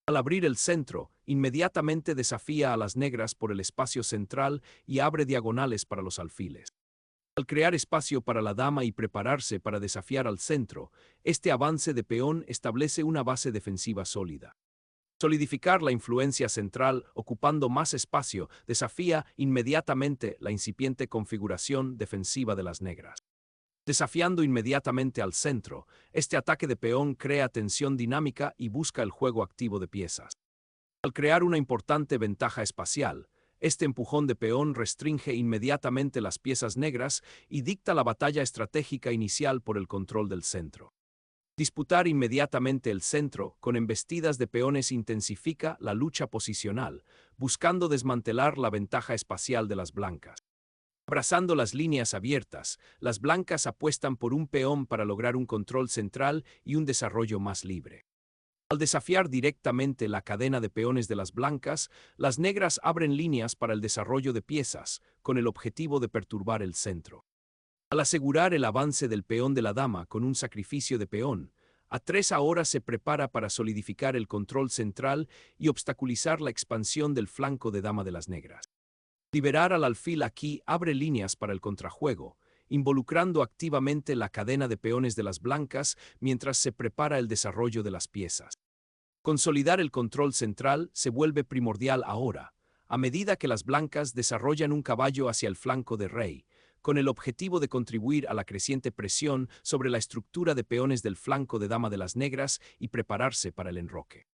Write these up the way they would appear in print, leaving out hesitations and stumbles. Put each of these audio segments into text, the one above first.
Al abrir el centro, inmediatamente desafía a las negras por el espacio central y abre diagonales para los alfiles. Al crear espacio para la dama y prepararse para desafiar al centro, este avance de peón establece una base defensiva sólida. Solidificar la influencia central ocupando más espacio desafía inmediatamente la incipiente configuración defensiva de las negras. Desafiando inmediatamente al centro, este ataque de peón crea tensión dinámica y busca el juego activo de piezas. Al crear una importante ventaja espacial, este empujón de peón restringe inmediatamente las piezas negras y dicta la batalla estratégica inicial por el control del centro. Disputar inmediatamente el centro con embestidas de peones intensifica la lucha posicional, buscando desmantelar la ventaja espacial de las blancas. Abrazando las líneas abiertas, las blancas apuestan por un peón para lograr un control central y un desarrollo más libre. Al desafiar directamente la cadena de peones de las blancas, las negras abren líneas para el desarrollo de piezas, con el objetivo de perturbar el centro. Al asegurar el avance del peón de la dama con un sacrificio de peón, A3 ahora se prepara para solidificar el control central y obstaculizar la expansión del flanco de dama de las negras. Liberar al alfil aquí abre líneas para el contrajuego, involucrando activamente la cadena de peones de las blancas mientras se prepara el desarrollo de las piezas. Consolidar el control central se vuelve primordial ahora, a medida que las blancas desarrollan un caballo hacia el flanco de rey, con el objetivo de contribuir a la creciente presión sobre la estructura de peones del flanco de dama de las negras y prepararse para el enroque.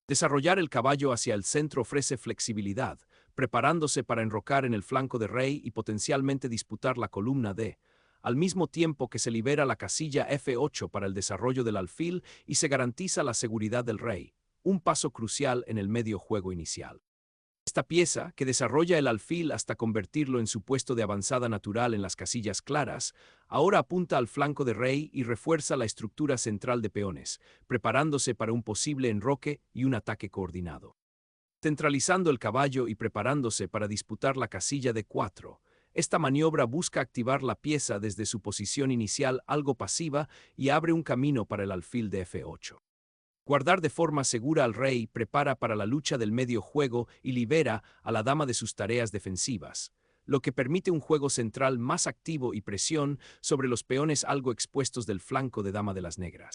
Desarrollar el caballo hacia el centro ofrece flexibilidad, preparándose para enrocar en el flanco de rey y potencialmente disputar la columna D, al mismo tiempo que se libera la casilla F8 para el desarrollo del alfil y se garantiza la seguridad del rey, un paso crucial en el medio juego inicial. Esta pieza, que desarrolla el alfil hasta convertirlo en su puesto de avanzada natural en las casillas claras, ahora apunta al flanco de rey y refuerza la estructura central de peones, preparándose para un posible enroque y un ataque coordinado. Centralizando el caballo y preparándose para disputar la casilla de 4, esta maniobra busca activar la pieza desde su posición inicial algo pasiva y abre un camino para el alfil de F8. Guardar de forma segura al rey prepara para la lucha del medio juego y libera a la dama de sus tareas defensivas, lo que permite un juego central más activo y presión sobre los peones algo expuestos del flanco de dama de las negras.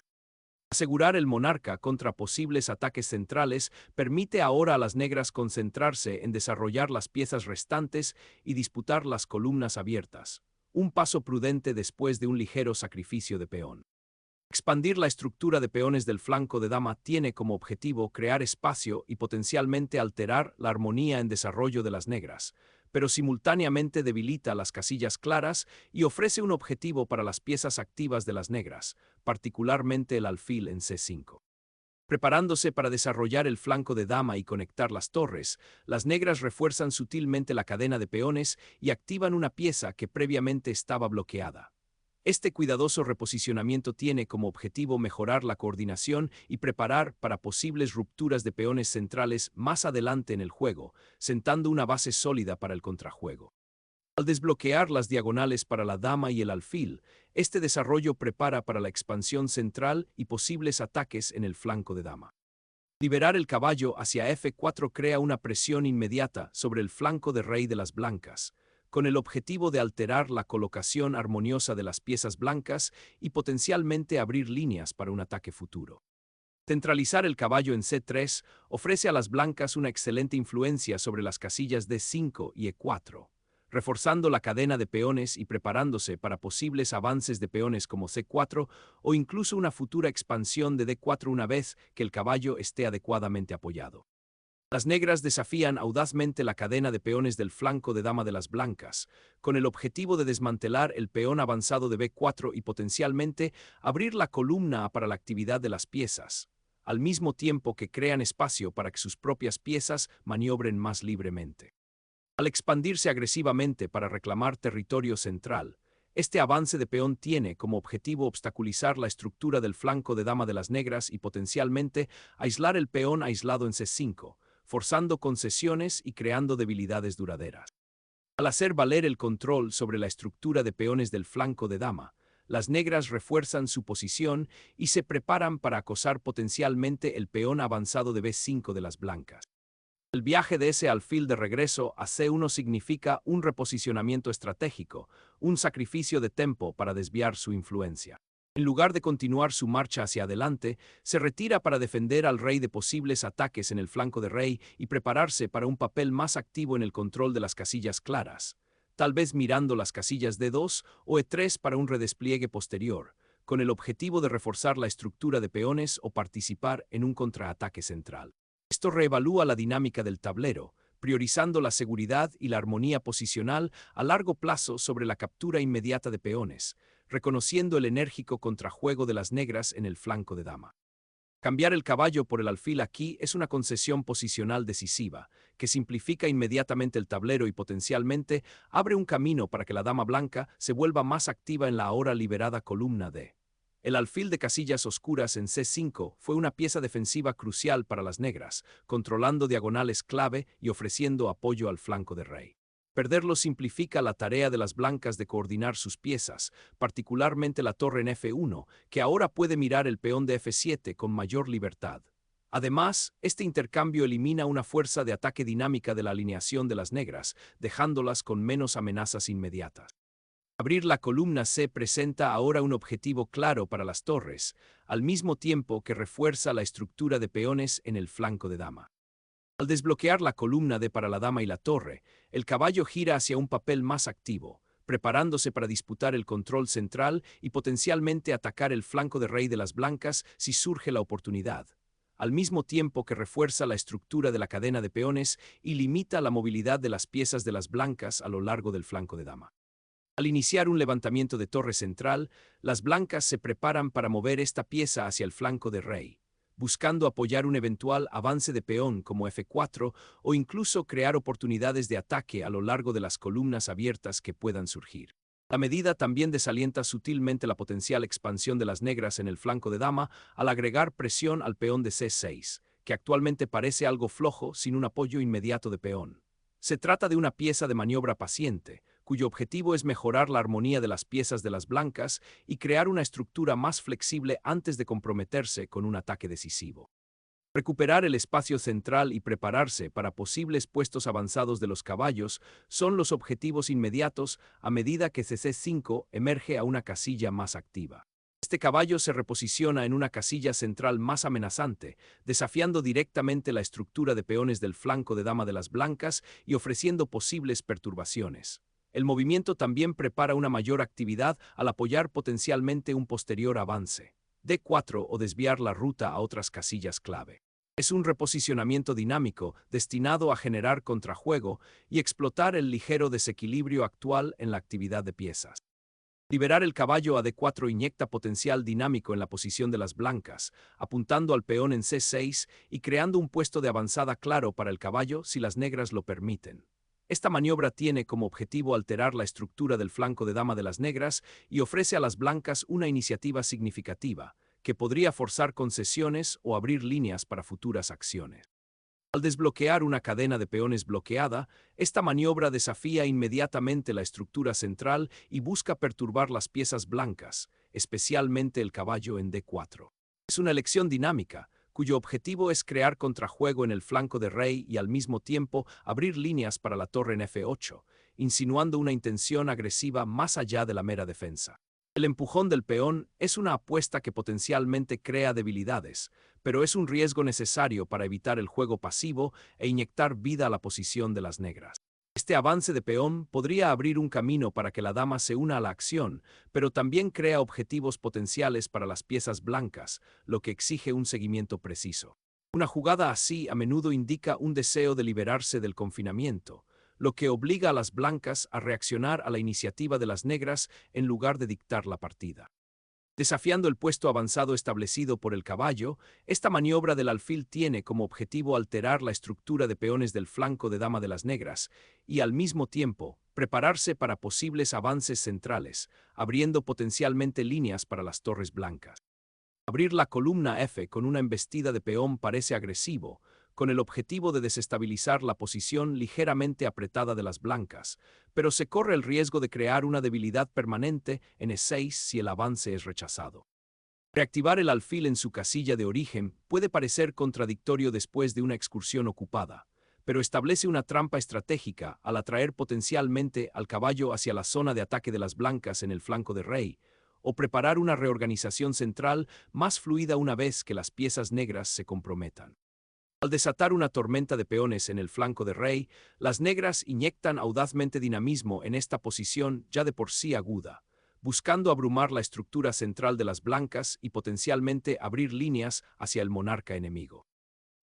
Asegurar el monarca contra posibles ataques centrales permite ahora a las negras concentrarse en desarrollar las piezas restantes y disputar las columnas abiertas, un paso prudente después de un ligero sacrificio de peón. Expandir la estructura de peones del flanco de dama tiene como objetivo crear espacio y potencialmente alterar la armonía en desarrollo de las negras, pero simultáneamente debilita las casillas claras y ofrece un objetivo para las piezas activas de las negras, particularmente el alfil en C5. Preparándose para desarrollar el flanco de dama y conectar las torres, las negras refuerzan sutilmente la cadena de peones y activan una pieza que previamente estaba bloqueada. Este cuidadoso reposicionamiento tiene como objetivo mejorar la coordinación y preparar para posibles rupturas de peones centrales más adelante en el juego, sentando una base sólida para el contrajuego. Al desbloquear las diagonales para la dama y el alfil, este desarrollo prepara para la expansión central y posibles ataques en el flanco de dama. Liberar el caballo hacia F4 crea una presión inmediata sobre el flanco de rey de las blancas, con el objetivo de alterar la colocación armoniosa de las piezas blancas y potencialmente abrir líneas para un ataque futuro. Centralizar el caballo en C3 ofrece a las blancas una excelente influencia sobre las casillas D5 y E4, reforzando la cadena de peones y preparándose para posibles avances de peones como C4 o incluso una futura expansión de D4 una vez que el caballo esté adecuadamente apoyado. Las negras desafían audazmente la cadena de peones del flanco de dama de las blancas, con el objetivo de desmantelar el peón avanzado de B4 y potencialmente abrir la columna para la actividad de las piezas, al mismo tiempo que crean espacio para que sus propias piezas maniobren más libremente. Al expandirse agresivamente para reclamar territorio central, este avance de peón tiene como objetivo obstaculizar la estructura del flanco de dama de las negras y potencialmente aislar el peón aislado en C5, forzando concesiones y creando debilidades duraderas. Al hacer valer el control sobre la estructura de peones del flanco de dama, las negras refuerzan su posición y se preparan para acosar potencialmente el peón avanzado de B5 de las blancas. El viaje de ese alfil de regreso a C1 significa un reposicionamiento estratégico, un sacrificio de tempo para desviar su influencia. En lugar de continuar su marcha hacia adelante, se retira para defender al rey de posibles ataques en el flanco de rey y prepararse para un papel más activo en el control de las casillas claras, tal vez mirando las casillas D2 o E3 para un redespliegue posterior, con el objetivo de reforzar la estructura de peones o participar en un contraataque central. Esto reevalúa la dinámica del tablero, priorizando la seguridad y la armonía posicional a largo plazo sobre la captura inmediata de peones, reconociendo el enérgico contrajuego de las negras en el flanco de dama. Cambiar el caballo por el alfil aquí es una concesión posicional decisiva, que simplifica inmediatamente el tablero y potencialmente abre un camino para que la dama blanca se vuelva más activa en la ahora liberada columna D. El alfil de casillas oscuras en C5 fue una pieza defensiva crucial para las negras, controlando diagonales clave y ofreciendo apoyo al flanco de rey. Perderlo simplifica la tarea de las blancas de coordinar sus piezas, particularmente la torre en F1, que ahora puede mirar el peón de F7 con mayor libertad. Además, este intercambio elimina una fuerza de ataque dinámica de la alineación de las negras, dejándolas con menos amenazas inmediatas. Abrir la columna C presenta ahora un objetivo claro para las torres, al mismo tiempo que refuerza la estructura de peones en el flanco de dama. Al desbloquear la columna D para la dama y la torre, el caballo gira hacia un papel más activo, preparándose para disputar el control central y potencialmente atacar el flanco de rey de las blancas si surge la oportunidad, al mismo tiempo que refuerza la estructura de la cadena de peones y limita la movilidad de las piezas de las blancas a lo largo del flanco de dama. Al iniciar un levantamiento de torre central, las blancas se preparan para mover esta pieza hacia el flanco de rey, buscando apoyar un eventual avance de peón como F4 o incluso crear oportunidades de ataque a lo largo de las columnas abiertas que puedan surgir. La medida también desalienta sutilmente la potencial expansión de las negras en el flanco de dama al agregar presión al peón de C6, que actualmente parece algo flojo sin un apoyo inmediato de peón. Se trata de una pieza de maniobra paciente, cuyo objetivo es mejorar la armonía de las piezas de las blancas y crear una estructura más flexible antes de comprometerse con un ataque decisivo. Recuperar el espacio central y prepararse para posibles puestos avanzados de los caballos son los objetivos inmediatos a medida que CC5 emerge a una casilla más activa. Este caballo se reposiciona en una casilla central más amenazante, desafiando directamente la estructura de peones del flanco de dama de las blancas y ofreciendo posibles perturbaciones. El movimiento también prepara una mayor actividad al apoyar potencialmente un posterior avance, D4 o desviar la ruta a otras casillas clave. Es un reposicionamiento dinámico destinado a generar contrajuego y explotar el ligero desequilibrio actual en la actividad de piezas. Liberar el caballo a D4 inyecta potencial dinámico en la posición de las blancas, apuntando al peón en C6 y creando un puesto de avanzada claro para el caballo si las negras lo permiten. Esta maniobra tiene como objetivo alterar la estructura del flanco de dama de las negras y ofrece a las blancas una iniciativa significativa, que podría forzar concesiones o abrir líneas para futuras acciones. Al desbloquear una cadena de peones bloqueada, esta maniobra desafía inmediatamente la estructura central y busca perturbar las piezas blancas, especialmente el caballo en D4. Es una elección dinámica, cuyo objetivo es crear contrajuego en el flanco de rey y al mismo tiempo abrir líneas para la torre en F8, insinuando una intención agresiva más allá de la mera defensa. El empujón del peón es una apuesta que potencialmente crea debilidades, pero es un riesgo necesario para evitar el juego pasivo e inyectar vida a la posición de las negras. Este avance de peón podría abrir un camino para que la dama se una a la acción, pero también crea objetivos potenciales para las piezas blancas, lo que exige un seguimiento preciso. Una jugada así a menudo indica un deseo de liberarse del confinamiento, lo que obliga a las blancas a reaccionar a la iniciativa de las negras en lugar de dictar la partida. Desafiando el puesto avanzado establecido por el caballo, esta maniobra del alfil tiene como objetivo alterar la estructura de peones del flanco de dama de las negras y, al mismo tiempo, prepararse para posibles avances centrales, abriendo potencialmente líneas para las torres blancas. Abrir la columna F con una embestida de peón parece agresivo, con el objetivo de desestabilizar la posición ligeramente apretada de las blancas, pero se corre el riesgo de crear una debilidad permanente en E6 si el avance es rechazado. Reactivar el alfil en su casilla de origen puede parecer contradictorio después de una excursión ocupada, pero establece una trampa estratégica al atraer potencialmente al caballo hacia la zona de ataque de las blancas en el flanco de rey, o preparar una reorganización central más fluida una vez que las piezas negras se comprometan. Al desatar una tormenta de peones en el flanco de rey, las negras inyectan audazmente dinamismo en esta posición ya de por sí aguda, buscando abrumar la estructura central de las blancas y potencialmente abrir líneas hacia el monarca enemigo.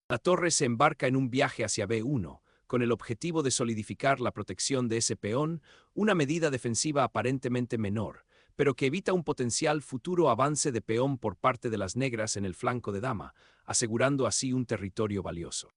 La torre se embarca en un viaje hacia B1, con el objetivo de solidificar la protección de ese peón, una medida defensiva aparentemente menor, pero que evita un potencial futuro avance de peón por parte de las negras en el flanco de dama, asegurando así un territorio valioso.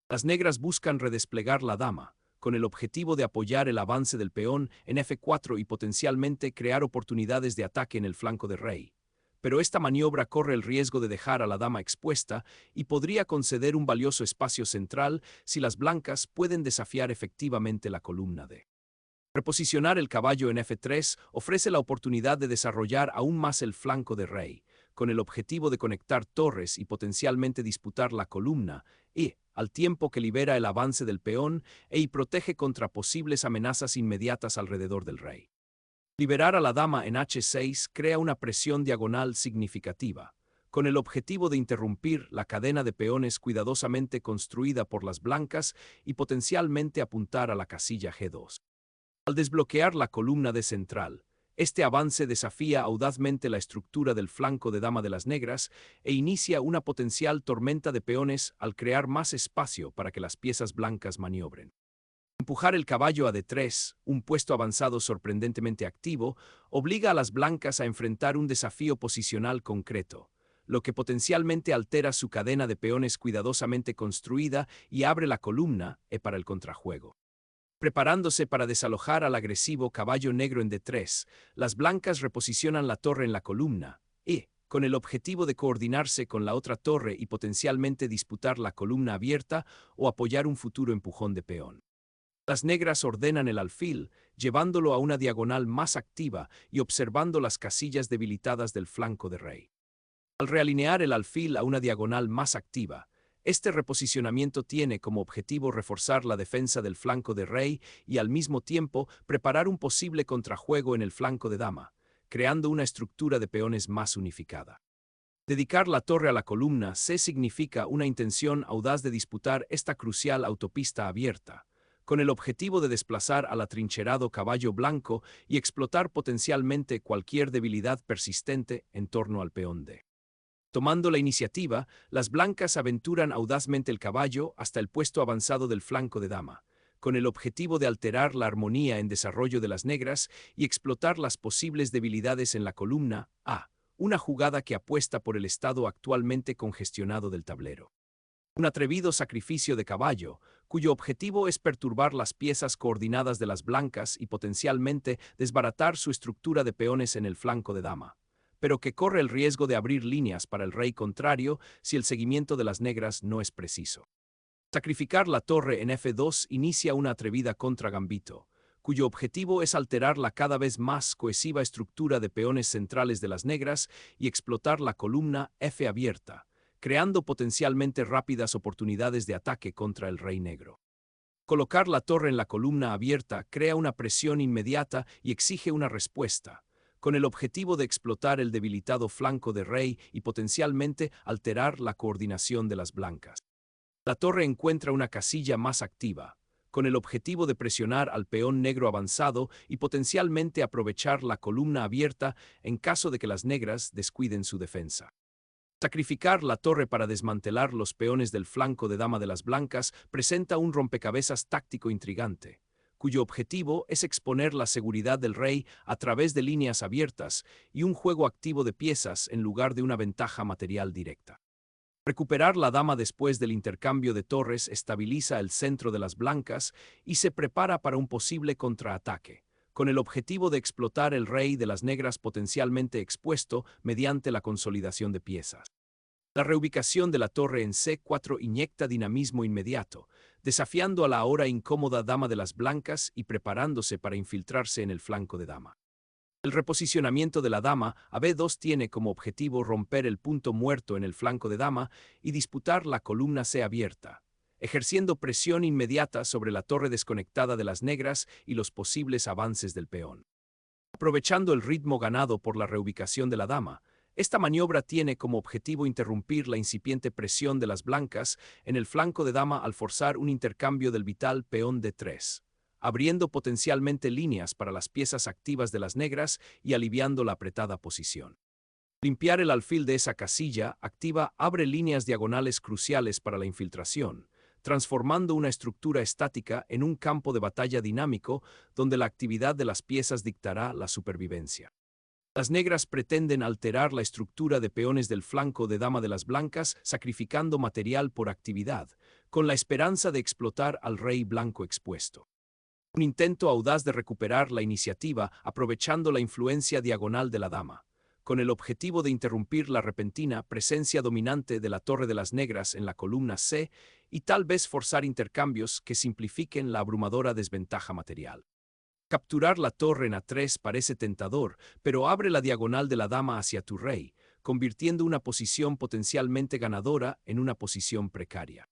Las negras buscan redesplegar la dama, con el objetivo de apoyar el avance del peón en F4 y potencialmente crear oportunidades de ataque en el flanco de rey. Pero esta maniobra corre el riesgo de dejar a la dama expuesta y podría conceder un valioso espacio central si las blancas pueden desafiar efectivamente la columna D. Reposicionar el caballo en F3 ofrece la oportunidad de desarrollar aún más el flanco de rey, con el objetivo de conectar torres y potencialmente disputar la columna, y, al tiempo que libera el avance del peón y protege contra posibles amenazas inmediatas alrededor del rey. Liberar a la dama en H6 crea una presión diagonal significativa, con el objetivo de interrumpir la cadena de peones cuidadosamente construida por las blancas y potencialmente apuntar a la casilla G2. Al desbloquear la columna de central, este avance desafía audazmente la estructura del flanco de dama de las negras e inicia una potencial tormenta de peones al crear más espacio para que las piezas blancas maniobren. Empujar el caballo a D3, un puesto avanzado sorprendentemente activo, obliga a las blancas a enfrentar un desafío posicional concreto, lo que potencialmente altera su cadena de peones cuidadosamente construida y abre la columna para el contrajuego. Preparándose para desalojar al agresivo caballo negro en D3, las blancas reposicionan la torre en la columna y, con el objetivo de coordinarse con la otra torre y potencialmente disputar la columna abierta o apoyar un futuro empujón de peón. Las negras ordenan el alfil, llevándolo a una diagonal más activa y observando las casillas debilitadas del flanco de rey. Al realinear el alfil a una diagonal más activa, este reposicionamiento tiene como objetivo reforzar la defensa del flanco de rey y al mismo tiempo preparar un posible contrajuego en el flanco de dama, creando una estructura de peones más unificada. Dedicar la torre a la columna C significa una intención audaz de disputar esta crucial autopista abierta, con el objetivo de desplazar al atrincherado caballo blanco y explotar potencialmente cualquier debilidad persistente en torno al peón D. Tomando la iniciativa, las blancas aventuran audazmente el caballo hasta el puesto avanzado del flanco de dama, con el objetivo de alterar la armonía en desarrollo de las negras y explotar las posibles debilidades en la columna A, una jugada que apuesta por el estado actualmente congestionado del tablero. Un atrevido sacrificio de caballo, cuyo objetivo es perturbar las piezas coordinadas de las blancas y potencialmente desbaratar su estructura de peones en el flanco de dama, pero que corre el riesgo de abrir líneas para el rey contrario si el seguimiento de las negras no es preciso. Sacrificar la torre en F2 inicia una atrevida contragambito, cuyo objetivo es alterar la cada vez más cohesiva estructura de peones centrales de las negras y explotar la columna F abierta, creando potencialmente rápidas oportunidades de ataque contra el rey negro. Colocar la torre en la columna abierta crea una presión inmediata y exige una respuesta, con el objetivo de explotar el debilitado flanco de rey y potencialmente alterar la coordinación de las blancas. La torre encuentra una casilla más activa, con el objetivo de presionar al peón negro avanzado y potencialmente aprovechar la columna abierta en caso de que las negras descuiden su defensa. Sacrificar la torre para desmantelar los peones del flanco de dama de las blancas presenta un rompecabezas táctico intrigante, cuyo objetivo es exponer la seguridad del rey a través de líneas abiertas y un juego activo de piezas en lugar de una ventaja material directa. Recuperar la dama después del intercambio de torres estabiliza el centro de las blancas y se prepara para un posible contraataque, con el objetivo de explotar el rey de las negras potencialmente expuesto mediante la consolidación de piezas. La reubicación de la torre en C4 inyecta dinamismo inmediato, desafiando a la ahora incómoda dama de las blancas y preparándose para infiltrarse en el flanco de dama. El reposicionamiento de la dama a B2 tiene como objetivo romper el punto muerto en el flanco de dama y disputar la columna C abierta, ejerciendo presión inmediata sobre la torre desconectada de las negras y los posibles avances del peón. Aprovechando el ritmo ganado por la reubicación de la dama, esta maniobra tiene como objetivo interrumpir la incipiente presión de las blancas en el flanco de dama al forzar un intercambio del vital peón D3, abriendo potencialmente líneas para las piezas activas de las negras y aliviando la apretada posición. Limpiar el alfil de esa casilla activa abre líneas diagonales cruciales para la infiltración, transformando una estructura estática en un campo de batalla dinámico donde la actividad de las piezas dictará la supervivencia. Las negras pretenden alterar la estructura de peones del flanco de dama de las blancas, sacrificando material por actividad, con la esperanza de explotar al rey blanco expuesto. Un intento audaz de recuperar la iniciativa aprovechando la influencia diagonal de la dama, con el objetivo de interrumpir la repentina presencia dominante de la torre de las negras en la columna C y tal vez forzar intercambios que simplifiquen la abrumadora desventaja material. Capturar la torre en A3 parece tentador, pero abre la diagonal de la dama hacia tu rey, convirtiendo una posición potencialmente ganadora en una posición precaria.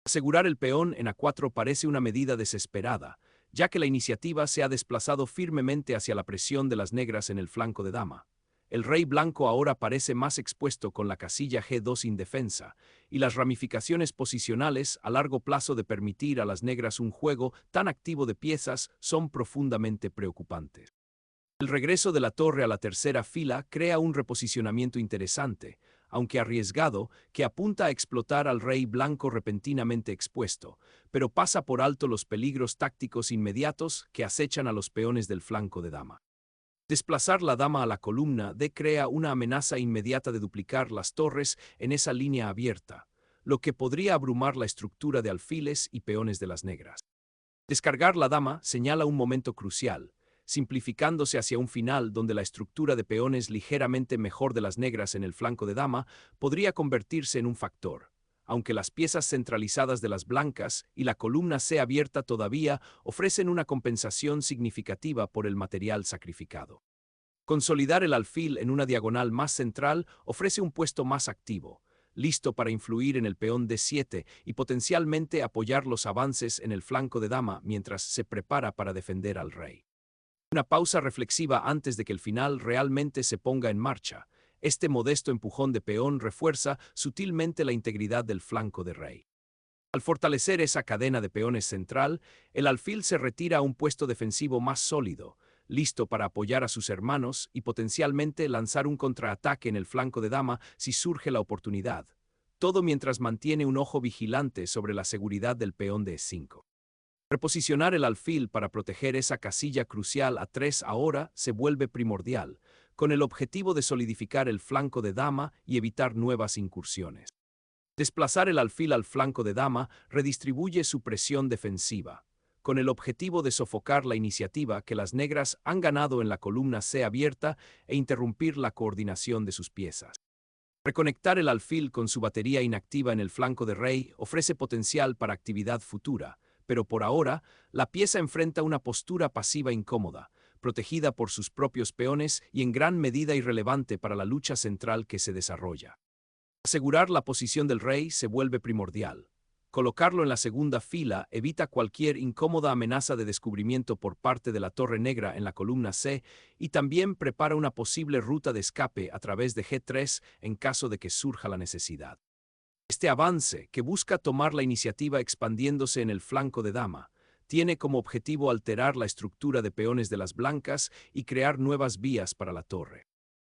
Asegurar el peón en A4 parece una medida desesperada, ya que la iniciativa se ha desplazado firmemente hacia la presión de las negras en el flanco de dama. El rey blanco ahora parece más expuesto con la casilla G2 indefensa, y las ramificaciones posicionales a largo plazo de permitir a las negras un juego tan activo de piezas son profundamente preocupantes. El regreso de la torre a la tercera fila crea un reposicionamiento interesante, aunque arriesgado, que apunta a explotar al rey blanco repentinamente expuesto, pero pasa por alto los peligros tácticos inmediatos que acechan a los peones del flanco de dama. Desplazar la dama a la columna D crea una amenaza inmediata de duplicar las torres en esa línea abierta, lo que podría abrumar la estructura de alfiles y peones de las negras. Descargar la dama señala un momento crucial, simplificándose hacia un final donde la estructura de peones ligeramente mejor de las negras en el flanco de dama podría convertirse en un factor, aunque las piezas centralizadas de las blancas y la columna C abierta todavía ofrecen una compensación significativa por el material sacrificado. Consolidar el alfil en una diagonal más central ofrece un puesto más activo, listo para influir en el peón D7 y potencialmente apoyar los avances en el flanco de dama mientras se prepara para defender al rey. Una pausa reflexiva antes de que el final realmente se ponga en marcha. Este modesto empujón de peón refuerza sutilmente la integridad del flanco de rey. Al fortalecer esa cadena de peones central, el alfil se retira a un puesto defensivo más sólido, listo para apoyar a sus hermanos y potencialmente lanzar un contraataque en el flanco de dama si surge la oportunidad, todo mientras mantiene un ojo vigilante sobre la seguridad del peón de E5. Reposicionar el alfil para proteger esa casilla crucial A3 ahora se vuelve primordial, con el objetivo de solidificar el flanco de dama y evitar nuevas incursiones. Desplazar el alfil al flanco de dama redistribuye su presión defensiva, con el objetivo de sofocar la iniciativa que las negras han ganado en la columna C abierta e interrumpir la coordinación de sus piezas. Reconectar el alfil con su batería inactiva en el flanco de rey ofrece potencial para actividad futura, pero por ahora, la pieza enfrenta una postura pasiva incómoda, protegida por sus propios peones y en gran medida irrelevante para la lucha central que se desarrolla. Asegurar la posición del rey se vuelve primordial. Colocarlo en la segunda fila evita cualquier incómoda amenaza de descubrimiento por parte de la torre negra en la columna C y también prepara una posible ruta de escape a través de G3 en caso de que surja la necesidad. Este avance, que busca tomar la iniciativa expandiéndose en el flanco de dama, tiene como objetivo alterar la estructura de peones de las blancas y crear nuevas vías para la torre.